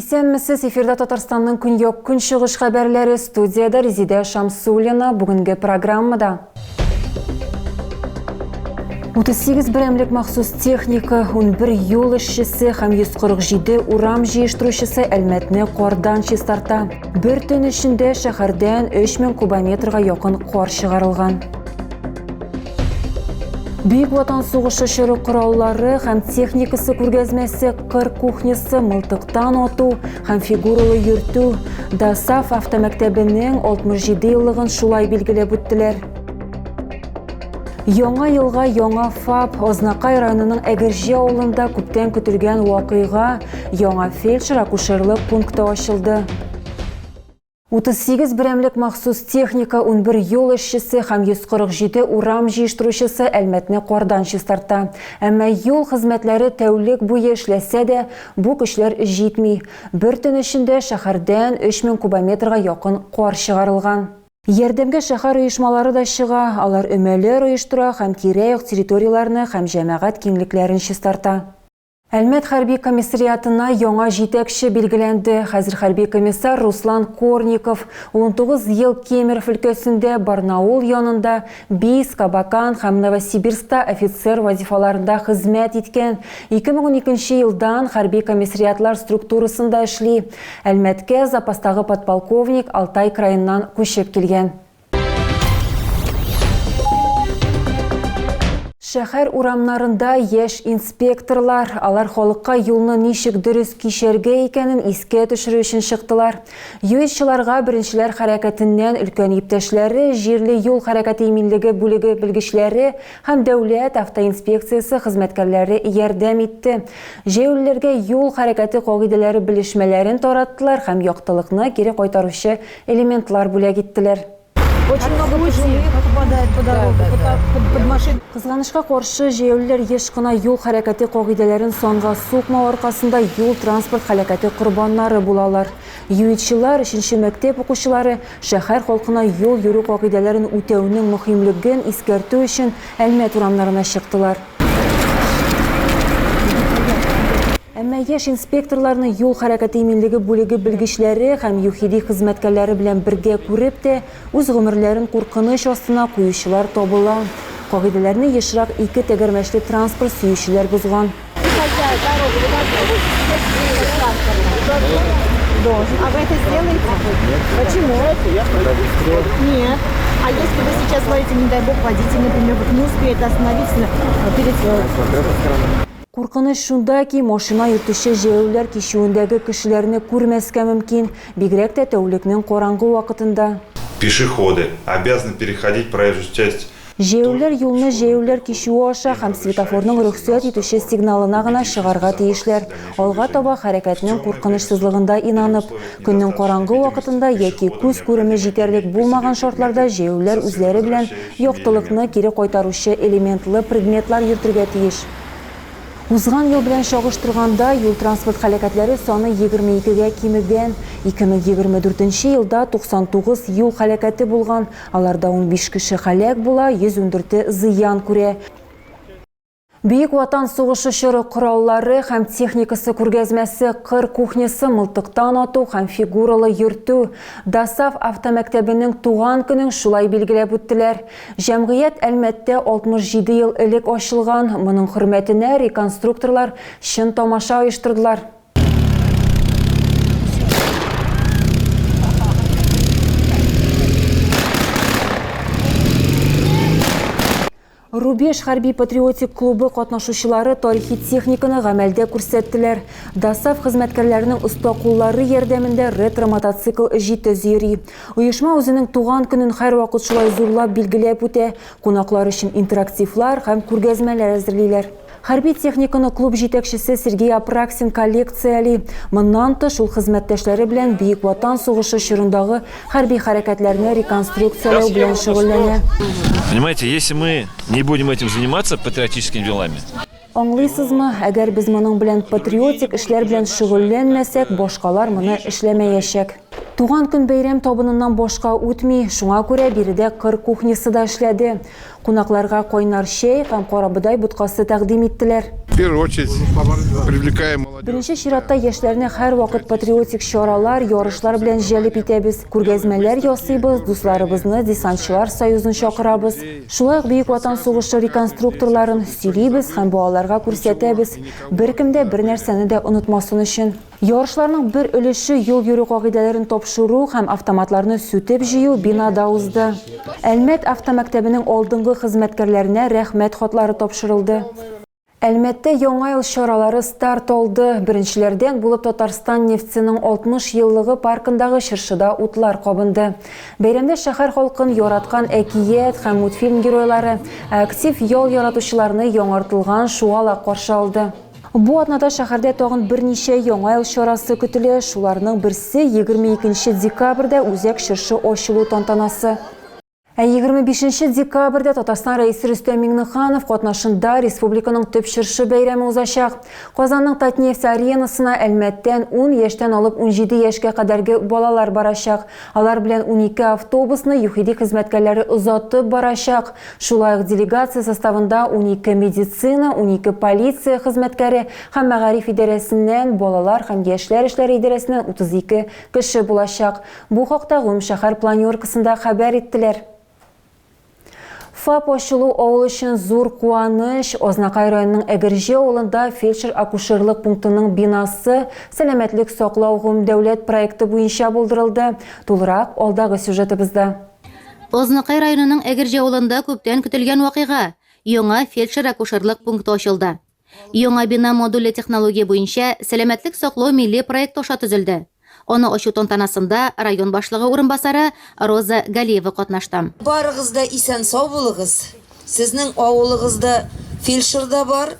Исәнмесез, эфирда Татарстанның көньяк көнчыгыш хәбәрләре, студияда Резида Шамсуллина. Бүгенге программада 38 берәмлек махсус техника, 11 юл эшчесе һәм 147 урам җыештыручысы Әлмәтне кардан чистарта. Бер төн эчендә шәһәрдән 3000 кубометрга якын кар чыгарылган. Бөек Ватан сугышы чоры кораллары һәм техникасы күргәзмәсе, кыр кухнясы, мылтыктан ату һәм фигуралы йөртү ДАСАФ автомәктәбенең 67 еллыгын шулай билгеләп үттеләр. Яңа елга яңа ФАП, Ознакай районының Әгерҗе авылында күптән көтелгән вакыйга, яңа фельдшер-акушерлык пункты ачылды. 38 берәмлек махсус техника, 11 юл эшчесе һәм 147 урам җыештыручысы Әлмәтне кардан чистарта. Әмма юл хезмәтләре тәүлек буе эшләсә дә, бу көчләр җитми. Бер төн эчендә шәһәрдән 3000 кубометрга якын кар чыгарылган. Ярдәмгә шәһәр оешмалары да чыга, алар өмәләр оештыра һәм тирә-як территорияларны һәм җәмәгать киңлекләрен чистарта. Әлмәт хәрби комиссариатына яңа җитәкче билгеләнде. Хәзер хәрби комиссар Руслан Корников 19 ел Кемерово өлкәсендә Барнаул янында, Бийск, Абакан һәм Новосибирскта офицер вазифаларында хезмәт иткән. 2012 елдан хәрби комиссариатлар структурасында эшли. Әлмәткә запастагы подполковник Алтай краеннан күчеп килгән. Шәһәр урамнарында яшь инспекторлар, алар халыкка юлны ничек дөрес кичәргә икәнен искә төшерү өчен чыктылар. Юлчыларга беренчеләр хәрәкәтеннән өлкән иптәшләре, җирле юл хәрәкәте иминлеге бүлеге белгечләре һәм дәүләт автоинспекциясе хезмәткәрләре ярдәм итте. Җәяүлеләргә юл хәрәкәте кагыйдәләре белешмәләрен тараттылар һәм яктылыкны кире кайтаручы элементлар бүләк иттеләр. Очень много пожилых попадает по дороге, под машину. Кызганычка каршы, җәяүлеләр еш кына юл хәрәкәте кагыйдәләрен санга сукмау аркасында юл транспорт хәрәкәте корбаннары булалар. Юлчылар, 3нче мәктәп укучылары шәһәр халкына юл йөрү кагыйдәләрен үтәүнең мөһимлеген искәртү өчен Әлмәт урамнарына чыктылар. Әмма яшь инспекторларны юл хәрәкәте иминлеге бүлеге белгечләре һәм ЮХИДИ хезмәткәрләре белән бергә күреп тә, үз гомерләрен куркыныч астына куючылар табыла. Кагыйдәләрне ешрак 2 тәгәрмәчле транспорт сөючеләр бузган. А вы это сделаете? Почему? Нет. А если вы сейчас ловите, не дай бог, водитель, например, не успеет остановиться перед... Куркыныч шунда ки, машина йөртүче җәяүлеләр кичүендәге кешеләрне күрмәскә мөмкин, бигрәк тә тәүлекнең караңгы вакытында. Пешеходы обязаны переходить проезжую часть. Җәяүлеләр юлны җәяүлеләр кичүе аша һәм светофорның рөхсәт итүче сигналына гына чыгарга тиешләр. Алга таба хәрәкәтнең куркынычсызлыгында инанып, көннең караңгы вакытында яки күз күреме җитәрлек булмаган шартларда җәяүлеләр үзләре белән яктылыкны кире кайтаручы элементлы предметлар йөртергә тиеш. Узган ел белән чагыштырганда юл транспорт хәрәкәтләре саны 22-гә кимегән. 2024 елда 99 юл хәрәкәте булган. Аларда 15 кеше һәлак була, 114 зыян күрә. Бөек Ватан сугышы чоры кораллары һәм техникасы күргәзмәсе, кыр кухнясы, мылтыктан ату һәм фигуралы йөртү ДАСАФ автомәктәбенең туган көнен шулай билгеләп үттеләр. Җәмгыять Әлмәттә 67 ел элек ачылган, моның хөрмәтенә реконструкторлар чын тамаша оештырдылар. Рубеж хәрби-патриотик клубы катнашучылары тарихи техниканы гамәлдә күрсәттеләр. ДАСАФ хезмәткәрләренең оста куллары ярдәмендә ретро-мотоцикл җитез йөри. Оешма үзенең туган көнен һәрвакыт шулай зурлап билгеләп үтә, кунаклар өчен интерактивлар һәм күргәзмәләр әзерлиләр. Хәрби техниканы клуб җитәкчесе Сергей Апраксин коллекцияли. Моннан тыш ул хезмәттәшләре белән Бөек Ватан сугышы чорындагы хәрби хәрәкәтләрне реконструкцияләү белән шөгыльләнә. Понимаете, если мы не будем этим заниматься патриотическими делами. Аңлыйсызмы, әгәр без моның белән патриотик эшләр белән шөгыльләнмәсәк, башкалар моны эшләмәячәк. Туган көн бәйрәм табыныннан башка үтми, шуңа күрә биредә кыр кухнясы да эшләде. Кунакларга кайнар чәй һәм карабыдай буткасы тәкъдим иттеләр. В первую очередь привлекаем молодежь. Birinchi çiratda яшьләрне һәр вакыт патриотик чаралар, ярышлар белән җәлеп итәбез. Күргәзмәләр ясыйбыз, дусларыбызны Десантчылар союзын чакырабыз. Шулай ук Бөек Ватан сугышы реконструкторларын сөйлибез һәм балаларга күрсәтәбез. Беркемдә бер нәрсәне дә онытмасын өчен. Ярышларның бер өлеше юл йөрү кагыйдәләрен тапшыру һәм автоматларны сүтеп җыю бинада узды. Әлмәт автомәктәбенең алдынгы хезмәткәрләренә рәхмәт хатлары тапшырылды. Әлмәттә яңа ел чаралары старт алды. Беренчеләрдән булып Татарстан нефтенең 60 еллыгы паркындагы чыршыда утлар кабынды. Бәйрәмдә шәһәр халкын яраткан әкият һәм мультфильм геройлары актив ял яратучыларны яңартылган шуала каршы алды. Бу атнада шәһәрдә тагын берничә яңа ел чарасы көтелә. Шуларның берсе 22 декабрьдә үзәк чыршы ачылу тантанасы. 25 декабрьдә Татарстан рәисе Рөстәм Миңнеханов катнашында республиканың төп чыршы бәйрәме узачак. Казанның Татнефть аренасына Әлмәттән 10 яшьтән алып 17 яшькә кадәрге балалар барачак. Алар белән 12 автобусны ЮХИДИ хезмәткәрләре озатып барачак. Шулай ук делегация составында 12 медицина, 12 полиция хезмәткәре һәм мәгариф идарәсеннән, балалар һәм яшьләр эшләре идарәсеннән 32 кеше булачак. Бу хакта Гомум шәһәр планеркасында хәбәр иттеләр. ФАП ачылу авыл өчен зур куаныч. Ознакай районының Әгерҗе авылында фельдшер-акушерлык пунктының бинасы сәламәтлек саклау гомумдәүләт проекты буенча булдырылды. Тулырак алдагы сюжетыбызда. Ознакай районының Әгерҗе авылында күптән көтелгән вакыйга. Яңа фельдшер-акушерлык пункты ачылды. Яңа бина модульле технология буенча сәламәтлек саклау милли проект аша төзелде. Оны ачу тантанасында район башлыгы урынбасары Роза Галиева катнашты. Барыгыз да исән сау булыгыз. Сезнең авылыгызда фельдшер да бар,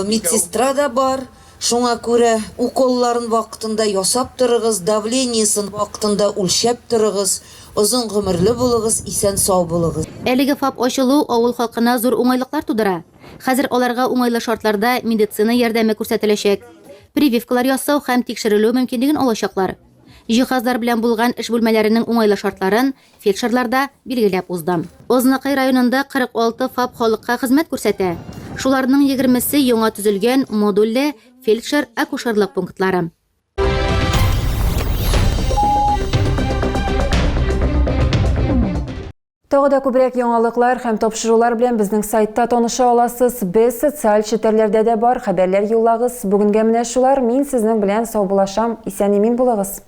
медсестра да бар. Шуңа күрә уколларын вакытында ясап торыгыз, давлениесын вакытында үлчәп торыгыз. Озын гомерле булыгыз, исән сау булыгыз. Әлеге ФАП ачылу авыл халкына зур уңайлыклар тудыра. Хәзер аларга уңайлы шартларда медицина ярдәме күрсәтеләчәк. Прививкалар ясау һәм тикшерелү мөмкинлеген алачаклар. Җиһазлар белән булган эш бүлмәләренең уңайлы шартларын фельдшерларда билгеләп узды. Ознакай районында 46 ФАП халыкка хезмәт күрсәтә. Шуларның 20се яңа төзелгән модульле фельдшер-акушерлык пунктлары. Тагы да күбрәк яңалыклар һәм тапшырулар белән безнең сайтта таныша аласыз. Без социаль челтәрләрдә дә бар, хәбәрләр юллагыз. Бүгенгә менә шулар. Мин сезнең белән сау булашам. Исән-имин булыгыз.